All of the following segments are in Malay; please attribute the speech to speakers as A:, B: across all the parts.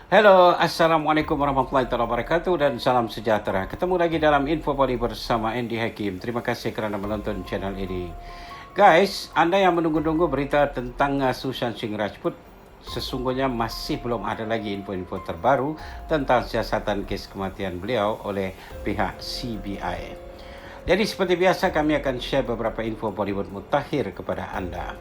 A: Halo, Assalamualaikum warahmatullahi wabarakatuh dan salam sejahtera. Ketemu lagi dalam Info Poli bersama Andy Hakim. Terima kasih kerana menonton channel ini. Guys, anda yang menunggu-nunggu berita tentang Sushant Singh Rajput, sesungguhnya masih belum ada lagi info-info terbaru tentang siasatan kes kematian beliau oleh pihak CBI. Jadi seperti biasa kami akan share beberapa info Bollywood mutakhir kepada anda.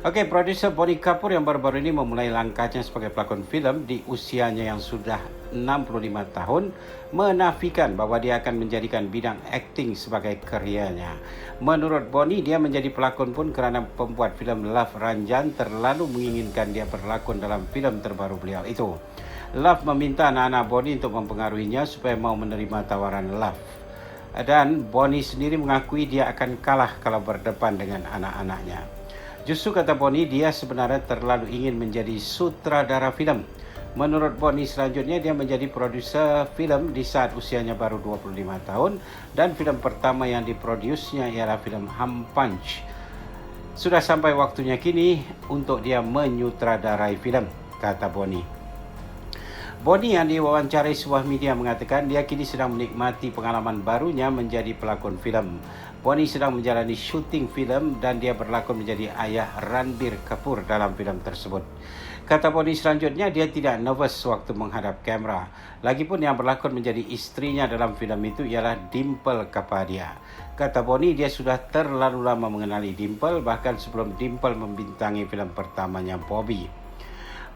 A: Okey, produser Bonnie Kapoor yang baru-baru ini memulai langkahnya sebagai pelakon filem di usianya yang sudah 65 tahun menafikan bahawa dia akan menjadikan bidang akting sebagai kerjanya. Menurut Bonnie, dia menjadi pelakon pun kerana pembuat filem Love Ranjan terlalu menginginkan dia berlakon dalam filem terbaru beliau itu. Love meminta anak-anak Bonnie untuk mempengaruhinya supaya mau menerima tawaran Love. Dan Bonnie sendiri mengakui dia akan kalah kalau berdepan dengan anak-anaknya. Justru kata Bonnie, dia sebenarnya terlalu ingin menjadi sutradara filem. Menurut Bonnie, selanjutnya dia menjadi produser filem di saat usianya baru 25 tahun dan filem pertama yang diproduksinya ialah filem Hum Punch. Sudah sampai waktunya kini untuk dia menyutradarai filem, kata Bonnie. Bonnie yang diwawancarai sebuah media mengatakan dia kini sedang menikmati pengalaman barunya menjadi pelakon filem. Bonnie sedang menjalani syuting filem dan dia berlakon menjadi ayah Ranbir Kapoor dalam filem tersebut. Kata Bonnie selanjutnya, dia tidak nervous waktu menghadap kamera. Lagipun yang berlakon menjadi istrinya dalam filem itu ialah Dimple Kapadia. Kata Bonnie, dia sudah terlalu lama mengenali Dimple, bahkan sebelum Dimple membintangi filem pertamanya Bobby.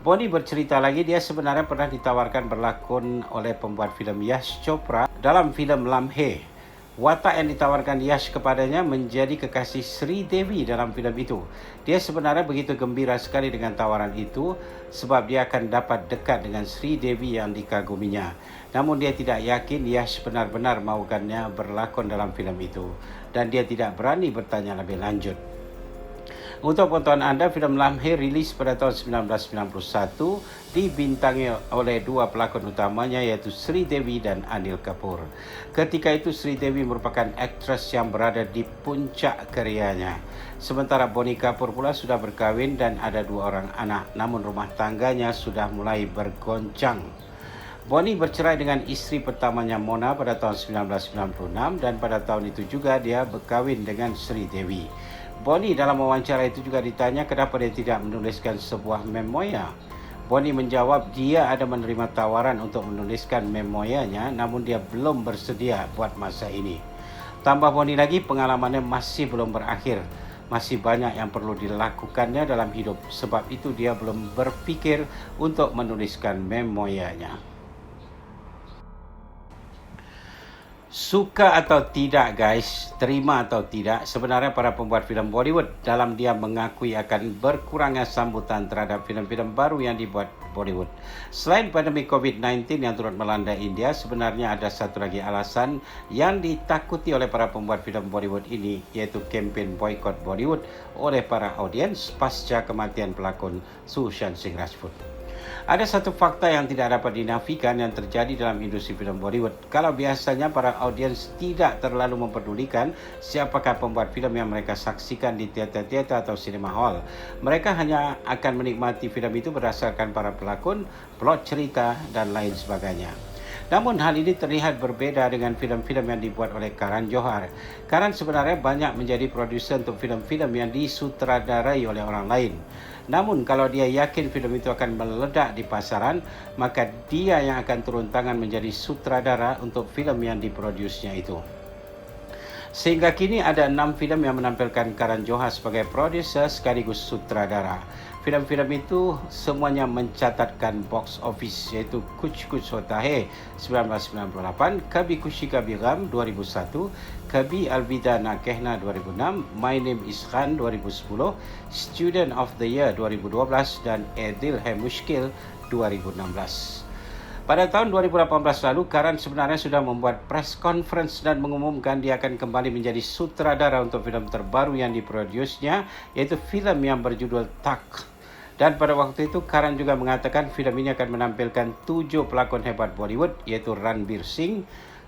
A: Bonnie bercerita lagi, dia sebenarnya pernah ditawarkan berlakon oleh pembuat filem Yash Chopra dalam filem Lamhe. Watak yang ditawarkan Yash kepadanya menjadi kekasih Sri Devi dalam filem itu. Dia sebenarnya begitu gembira sekali dengan tawaran itu sebab dia akan dapat dekat dengan Sri Devi yang dikaguminya. Namun dia tidak yakin Yash benar-benar mahukannya berlakon dalam filem itu dan dia tidak berani bertanya lebih lanjut. Untuk pengetahuan anda, filem Lamhe rilis pada tahun 1991 dibintangi oleh dua pelakon utamanya iaitu Sri Devi dan Anil Kapoor. Ketika itu Sri Devi merupakan aktris yang berada di puncak karyanya. Sementara Bonnie Kapoor pula sudah berkahwin dan ada 2 orang anak, namun rumah tangganya sudah mulai bergoncang. Bonnie bercerai dengan isteri pertamanya Mona pada tahun 1996 dan pada tahun itu juga dia berkahwin dengan Sri Devi. Bonnie dalam wawancara itu juga ditanya kenapa dia tidak menuliskan sebuah memoir. Bonnie menjawab dia ada menerima tawaran untuk menuliskan memoirnya namun dia belum bersedia buat masa ini. Tambah Bonnie lagi, pengalamannya masih belum berakhir. Masih banyak yang perlu dilakukannya dalam hidup. Sebab itu dia belum berfikir untuk menuliskan memoirnya. Suka atau tidak guys, terima atau tidak, sebenarnya para pembuat filem Bollywood dalam dia mengakui akan berkurangnya sambutan terhadap filem-filem baru yang dibuat Bollywood. Selain pandemi COVID-19 yang turut melanda India, sebenarnya ada satu lagi alasan yang ditakuti oleh para pembuat filem Bollywood ini, iaitu kempen boykot Bollywood oleh para audiens pasca kematian pelakon Sushant Singh Rajput. Ada satu fakta yang tidak dapat dinafikan yang terjadi dalam industri filem Bollywood. Kalau biasanya para audiens tidak terlalu mempedulikan siapakah pembuat filem yang mereka saksikan di teater-teater atau cinema hall. Mereka hanya akan menikmati filem itu berdasarkan para pelakon, plot cerita dan lain sebagainya. Namun hal ini terlihat berbeza dengan filem-filem yang dibuat oleh Karan Johar. Karan sebenarnya banyak menjadi produser untuk filem-filem yang disutradarai oleh orang lain. Namun kalau dia yakin filem itu akan meledak di pasaran, maka dia yang akan turun tangan menjadi sutradara untuk filem yang diproduksinya itu. Sehingga kini ada 6 filem yang menampilkan Karan Johar sebagai produser sekaligus sutradara. Filem-filem itu semuanya mencatatkan box office iaitu Kuch Kuch Hota Hai 1998, Kabhi Khushi Kabhie Gham 2001, Kabhi Alvida Na Kehna 2006, My Name is Khan 2010, Student of the Year 2012 dan Ye Dil Hai Mushkil 2016. Pada tahun 2018 lalu, Karan sebenarnya sudah membuat press conference dan mengumumkan dia akan kembali menjadi sutradara untuk filem terbaru yang diproduksinya, iaitu filem yang berjudul Tak. Dan pada waktu itu, Karan juga mengatakan filem ini akan menampilkan 7 pelakon hebat Bollywood, iaitu Ranbir Singh,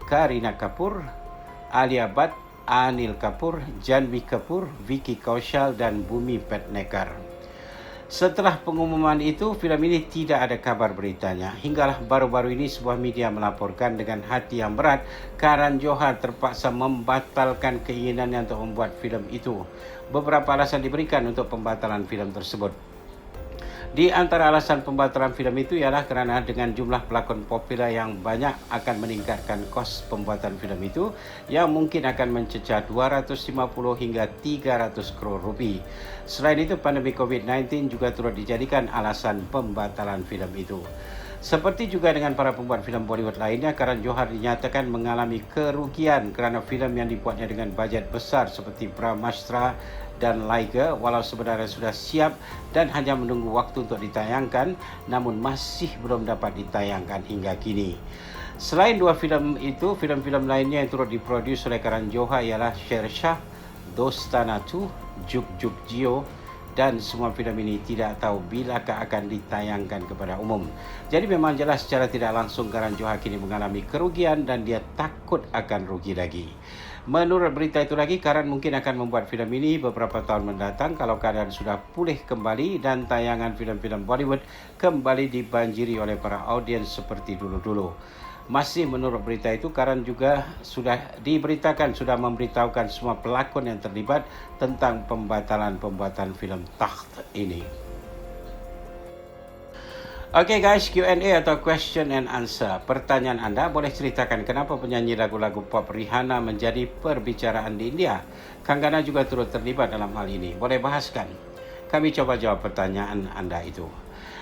A: Kareena Kapoor, Alia Bhatt, Anil Kapoor, Janhvi Kapoor, Vicky Kaushal dan Bhumi Pednekar. Setelah pengumuman itu, filem ini tidak ada kabar beritanya. Hinggalah baru-baru ini sebuah media melaporkan dengan hati yang berat, Karan Johar terpaksa membatalkan keinginannya untuk membuat filem itu. Beberapa alasan diberikan untuk pembatalan filem tersebut. Di antara alasan pembatalan filem itu ialah kerana dengan jumlah pelakon popular yang banyak akan meningkatkan kos pembuatan filem itu yang mungkin akan mencecah 250 hingga 300 crore rupiah. Selain itu, pandemik COVID-19 juga turut dijadikan alasan pembatalan filem itu. Seperti juga dengan para pembuat filem Bollywood lainnya, Karan Johar dinyatakan mengalami kerugian kerana filem yang dibuatnya dengan bajet besar seperti Brahmastra dan Liger, walau sebenarnya sudah siap dan hanya menunggu waktu untuk ditayangkan, namun masih belum dapat ditayangkan hingga kini. Selain dua filem itu, filem-filem lainnya yang turut diproduksi oleh Karan Johar ialah Shershah, Dostana 2, Juk Juk Jio, dan semua filem ini tidak tahu bilakah akan ditayangkan kepada umum. Jadi memang jelas secara tidak langsung Karan Johar kini mengalami kerugian dan dia takut akan rugi lagi. Menurut berita itu lagi, Karan mungkin akan membuat filem ini beberapa tahun mendatang kalau keadaan sudah pulih kembali dan tayangan filem-filem Bollywood kembali dibanjiri oleh para audiens seperti dulu-dulu. Masih menurut berita itu, Karan juga sudah memberitahukan semua pelakon yang terlibat tentang pembatalan pembuatan filem Takht ini. Okay guys, Q&A atau question and answer. Pertanyaan anda, boleh ceritakan kenapa penyanyi lagu-lagu pop Rihanna menjadi perbicaraan di India? Kanggana juga turut terlibat dalam hal ini. Boleh bahaskan? Kami coba jawab pertanyaan anda itu.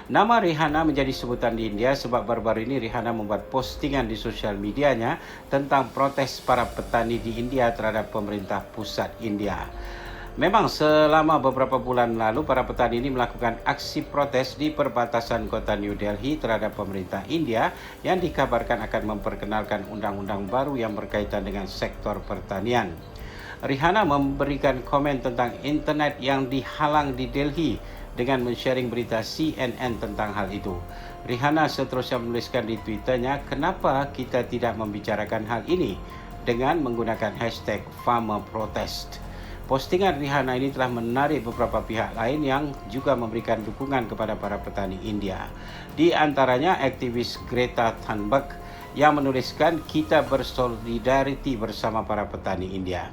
A: Nama Rihanna menjadi sebutan di India sebab baru-baru ini Rihanna membuat postingan di sosial medianya tentang protes para petani di India terhadap pemerintah pusat India. Memang selama beberapa bulan lalu para petani ini melakukan aksi protes di perbatasan kota New Delhi terhadap pemerintah India yang dikabarkan akan memperkenalkan undang-undang baru yang berkaitan dengan sektor pertanian. Rihanna memberikan komen tentang internet yang dihalang di Delhi dengan men-sharing berita CNN tentang hal itu. Rihanna seterusnya menuliskan di Twitternya, "Kenapa kita tidak membicarakan hal ini?" dengan menggunakan hashtag #FarmerProtest. Postingan Rihanna ini telah menarik beberapa pihak lain yang juga memberikan dukungan kepada para petani India. Di antaranya aktivis Greta Thunberg yang menuliskan, "Kita bersolidariti bersama para petani India."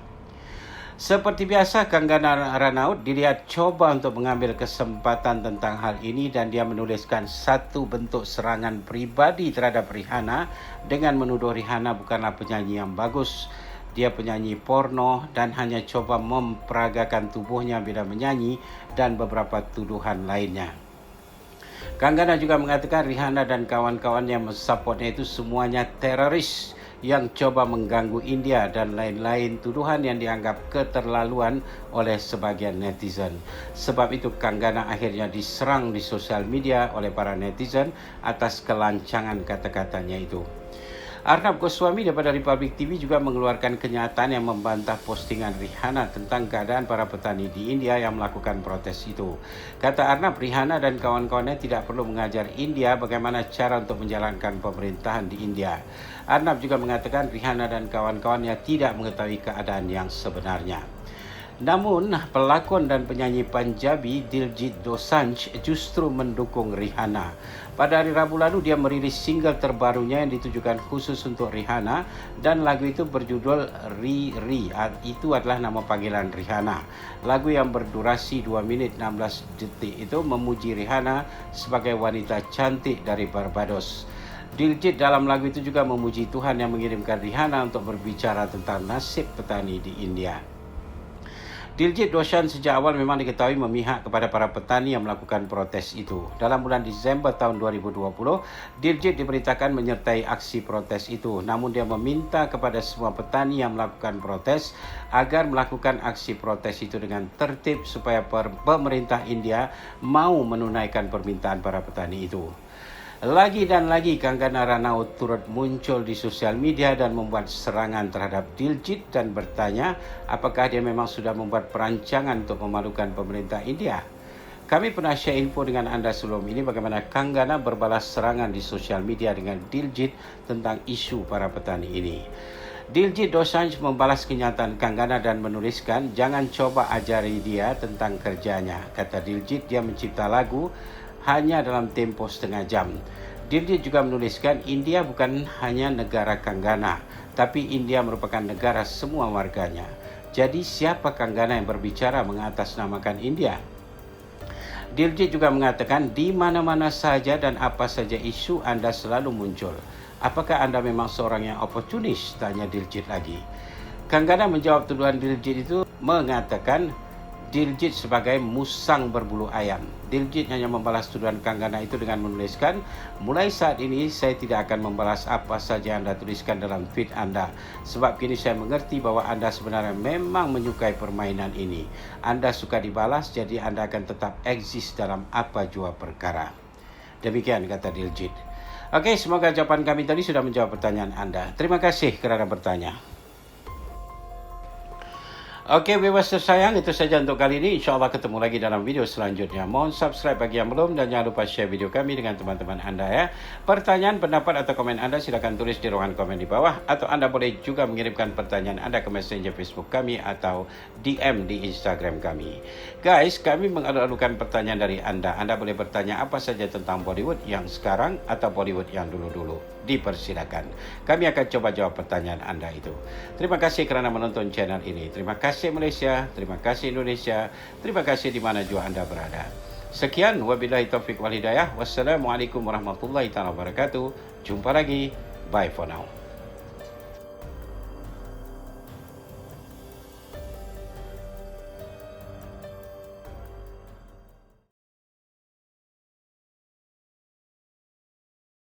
A: Seperti biasa, Kanggana Ranaut dilihat coba untuk mengambil kesempatan tentang hal ini dan dia menuliskan satu bentuk serangan pribadi terhadap Rihanna dengan menuduh Rihanna bukanlah penyanyi yang bagus. Dia penyanyi porno dan hanya coba memperagakan tubuhnya bila menyanyi dan beberapa tuduhan lainnya. Kanggana juga mengatakan Rihanna dan kawan-kawan yang mensupportnya itu semuanya teroris yang coba mengganggu India dan lain-lain tuduhan yang dianggap keterlaluan oleh sebagian netizen. Sebab itu Kanggana akhirnya diserang di sosial media oleh para netizen atas kelancangan kata-katanya itu. Arnab Goswami daripada Republic TV juga mengeluarkan kenyataan yang membantah postingan Rihanna tentang keadaan para petani di India yang melakukan protes itu. Kata Arnab, Rihanna dan kawan-kawannya tidak perlu mengajar India bagaimana cara untuk menjalankan pemerintahan di India. Arnab juga mengatakan Rihanna dan kawan-kawannya tidak mengetahui keadaan yang sebenarnya. Namun, pelakon dan penyanyi Punjabi Diljit Dosanjh justru mendukung Rihanna. Pada hari Rabu lalu, dia merilis single terbarunya yang ditujukan khusus untuk Rihanna dan lagu itu berjudul Riri. Itu adalah nama panggilan Rihanna. Lagu yang berdurasi 2 minit 16 detik itu memuji Rihanna sebagai wanita cantik dari Barbados. Diljit dalam lagu itu juga memuji Tuhan yang mengirimkan Rihanna untuk berbicara tentang nasib petani di India. Diljit Dosanjh sejak awal memang diketahui memihak kepada para petani yang melakukan protes itu. Dalam bulan Disember tahun 2020, Diljit diberitakan menyertai aksi protes itu. Namun dia meminta kepada semua petani yang melakukan protes agar melakukan aksi protes itu dengan tertib supaya pemerintah India mau menunaikan permintaan para petani itu. Lagi dan lagi Kanggana Ranaut turut muncul di sosial media dan membuat serangan terhadap Diljit dan bertanya apakah dia memang sudah membuat perancangan untuk memalukan pemerintah India. Kami pernah share info dengan anda sebelum ini bagaimana Kanggana berbalas serangan di sosial media dengan Diljit tentang isu para petani ini. Diljit Dosanjh membalas kenyataan Kanggana dan menuliskan, "Jangan coba ajari dia tentang kerjanya." Kata Diljit, dia mencipta lagu hanya dalam tempoh setengah jam. Diljit juga menuliskan, India bukan hanya negara Kanggana, tapi India merupakan negara semua warganya. Jadi siapa Kanggana yang berbicara mengatasnamakan India? Diljit juga mengatakan, di mana-mana saja dan apa saja isu Anda selalu muncul. Apakah Anda memang seorang yang oportunis? Tanya Diljit lagi. Kanggana menjawab tuduhan Diljit itu mengatakan Diljit sebagai musang berbulu ayam. Diljit hanya membalas tuduhan Kanggana itu dengan menuliskan, mulai saat ini saya tidak akan membalas apa saja Anda tuliskan dalam feed Anda. Sebab kini saya mengerti bahwa Anda sebenarnya memang menyukai permainan ini. Anda suka dibalas, jadi Anda akan tetap eksis dalam apa jua perkara. Demikian kata Diljit. Okey, semoga jawapan kami tadi sudah menjawab pertanyaan Anda. Terima kasih kerana bertanya. Okey, viewers tersayang, itu saja untuk kali ini. InsyaAllah ketemu lagi dalam video selanjutnya. Mohon subscribe bagi yang belum dan jangan lupa share video kami dengan teman-teman anda ya. Pertanyaan, pendapat atau komen anda silakan tulis di ruangan komen di bawah, atau anda boleh juga mengirimkan pertanyaan anda ke messenger Facebook kami atau DM di Instagram kami. Guys, kami mengalu-alukan pertanyaan dari anda. Anda boleh bertanya apa saja tentang Bollywood yang sekarang atau Bollywood yang dulu-dulu. Dipersilakan. Kami akan coba jawab pertanyaan anda itu. Terima kasih kerana menonton channel ini. Terima kasih Malaysia, terima kasih Indonesia, terima kasih di mana jua anda berada. Sekian, wabillahi taufiq wal hidayah. Wassalamualaikum warahmatullahi wabarakatuh. Jumpa lagi. Bye for now.